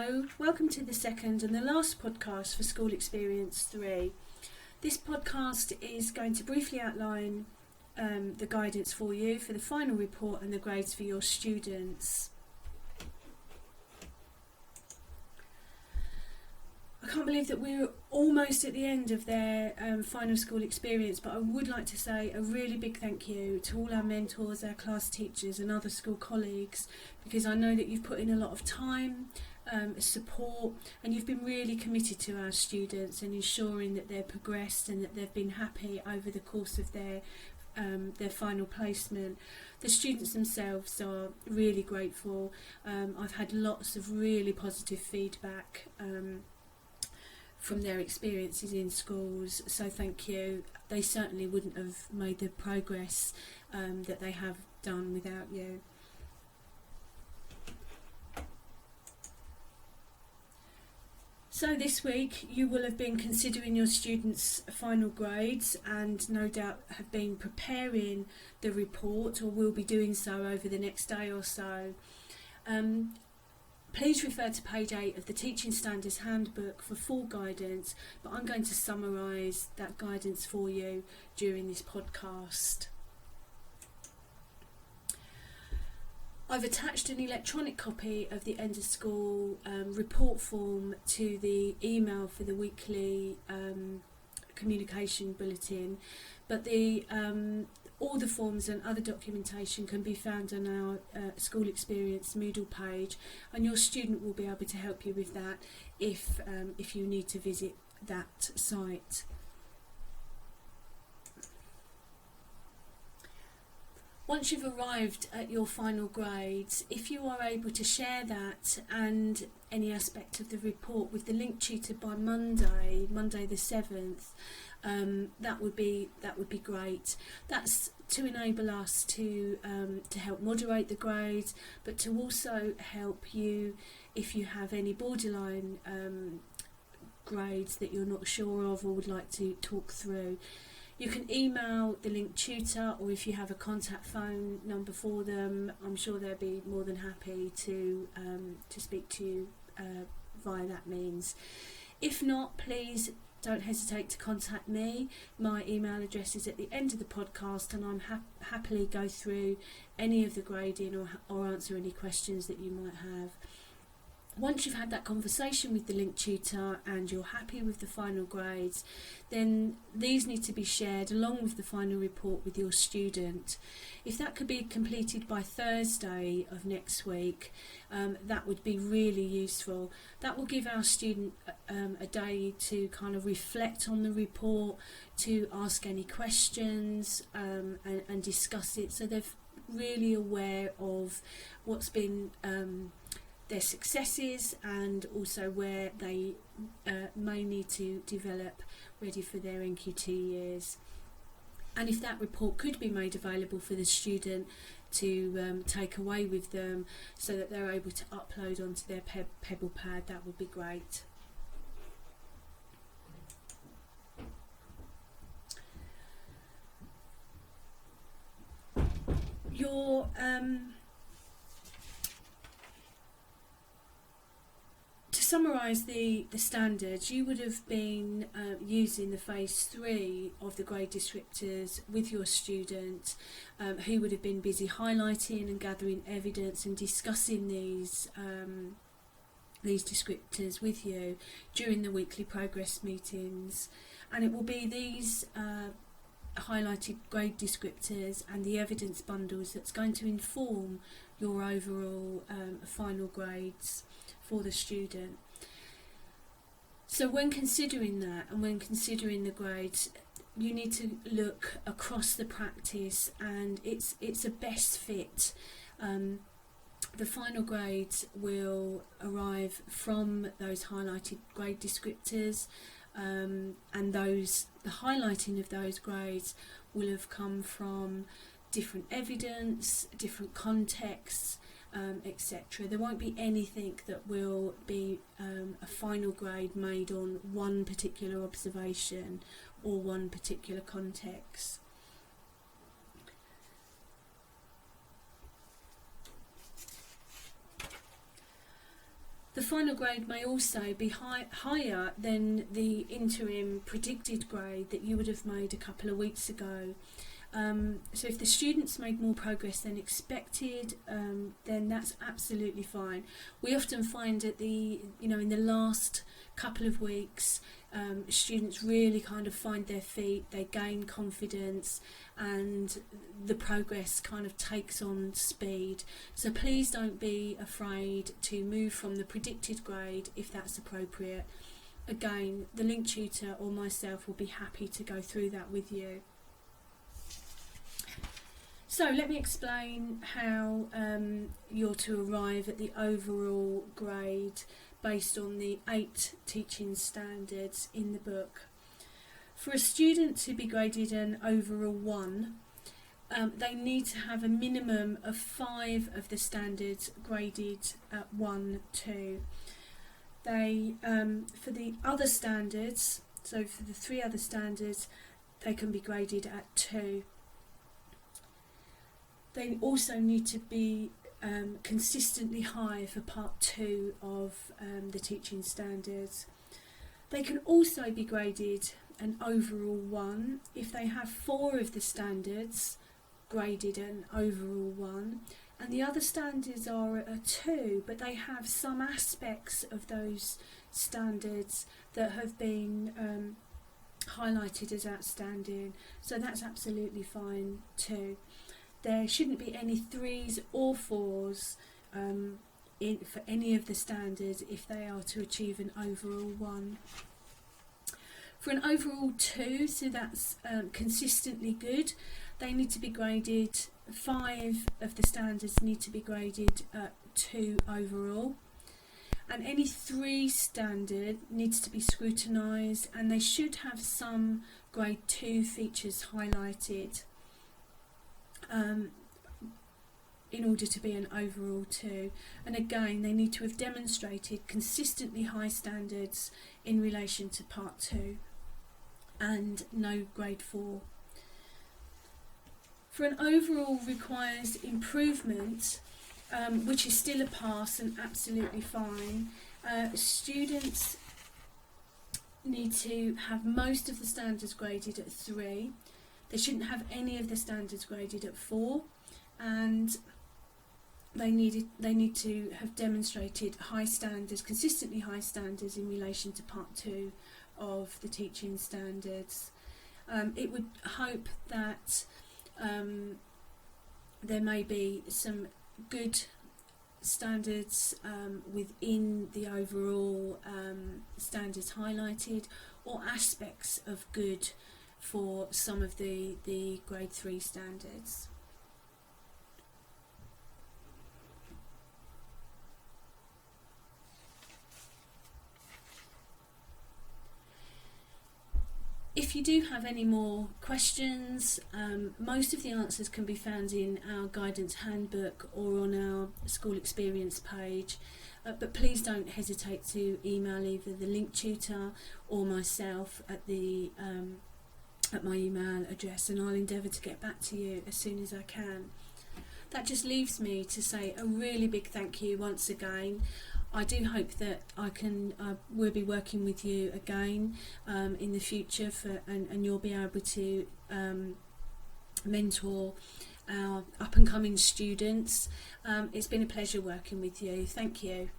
Hello, welcome to the second and the last podcast for School Experience 3. This podcast is going to briefly outline the guidance for you for the final report and the grades for your students. I can't believe that we're almost at the end of their final school experience, but I would like to say a really big thank you to all our mentors, our class teachers and other school colleagues, because I know that you've put in a lot of time, support, and you've been really committed to our students and ensuring that they're progressed and that they've been happy over the course of their final placement. The students themselves are really grateful. I've had lots of really positive feedback from their experiences in schools, so thank you. They certainly wouldn't have made the progress that they have done without you. So this week you will have been considering your students' final grades and no doubt have been preparing the report, or will be doing so over the next day or so. Please refer to page 8 of the Teaching Standards Handbook for full guidance, but I'm going to summarise that guidance for you during this podcast. I've attached an electronic copy of the end of school report form to the email for the weekly communication bulletin, but all the forms and other documentation can be found on our School Experience Moodle page, and your student will be able to help you with that if you need to visit that site. Once you've arrived at your final grades, if you are able to share that and any aspect of the report with the link tutor by Monday the 7th, that would be great. That's to enable us to help moderate the grades, but to also help you if you have any borderline grades that you're not sure of or would like to talk through. You can email the link tutor, or if you have a contact phone number for them, I'm sure they'll be more than happy to speak to you via that means. If not, please don't hesitate to contact me. My email address is at the end of the podcast, and I'm happily go through any of the grading or answer any questions that you might have. Once you've had that conversation with the link tutor and you're happy with the final grades, then these need to be shared along with the final report with your student. If that could be completed by Thursday of next week, that would be really useful. That will give our student a day to kind of reflect on the report, to ask any questions and discuss it, so they're really aware of what's been their successes and also where they may need to develop ready for their NQT years. And if that report could be made available for the student to take away with them so that they're able to upload onto their Pebble Pad, that would be great. Your To summarise the standards, you would have been using the phase 3 of the grade descriptors with your student, who would have been busy highlighting and gathering evidence and discussing these descriptors with you during the weekly progress meetings. And it will be these highlighted grade descriptors and the evidence bundles that's going to inform your overall final grades for the student. So when considering that and when considering the grades, you need to look across the practice, and it's a best fit. The final grades will arrive from those highlighted grade descriptors, and the highlighting of those grades will have come from different evidence, different contexts, etc. There won't be anything that will be a final grade made on one particular observation or one particular context. The final grade may also be higher than the interim predicted grade that you would have made a couple of weeks ago. So if the students made more progress than expected, then that's absolutely fine. We often find at in the last couple of weeks, students really kind of find their feet, they gain confidence, and the progress kind of takes on speed. So please don't be afraid to move from the predicted grade if that's appropriate. Again, the link tutor or myself will be happy to go through that with you. So let me explain how you're to arrive at the overall grade based on the 8 teaching standards in the book. For a student to be graded an overall 1, they need to have a minimum of 5 of the standards graded at 1, 2. They, for the other standards, so for the 3 other standards, they can be graded at 2. They also need to be consistently high for part 2 of the teaching standards. They can also be graded an overall 1 if they have 4 of the standards graded an overall 1, and the other standards are a 2, but they have some aspects of those standards that have been highlighted as outstanding, so that's absolutely fine too. There shouldn't be any 3s or 4s for any of the standards if they are to achieve an overall 1. For an overall 2, so that's consistently good, they need to be graded, 5 of the standards need to be graded 2 overall. And any 3 standard needs to be scrutinised, and they should have some grade 2 features highlighted in order to be an overall 2. And again, they need to have demonstrated consistently high standards in relation to part 2 and no grade 4. For an overall requires improvement, which is still a pass and absolutely fine, students need to have most of the standards graded at 3. They shouldn't have any of the standards graded at 4, and they need to have demonstrated high standards, consistently high standards in relation to part 2 of the teaching standards. It would hope that there may be some good standards within the overall standards highlighted, or aspects of good for some of the grade 3 standards. If you do have any more questions, most of the answers can be found in our guidance handbook or on our school experience page, but please don't hesitate to email either the link tutor or myself at my email address, and I'll endeavour to get back to you as soon as I can. That just leaves me to say a really big thank you once again. I do hope that we'll be working with you again in the future, and you'll be able to mentor our up and coming students. It's been a pleasure working with you. Thank you.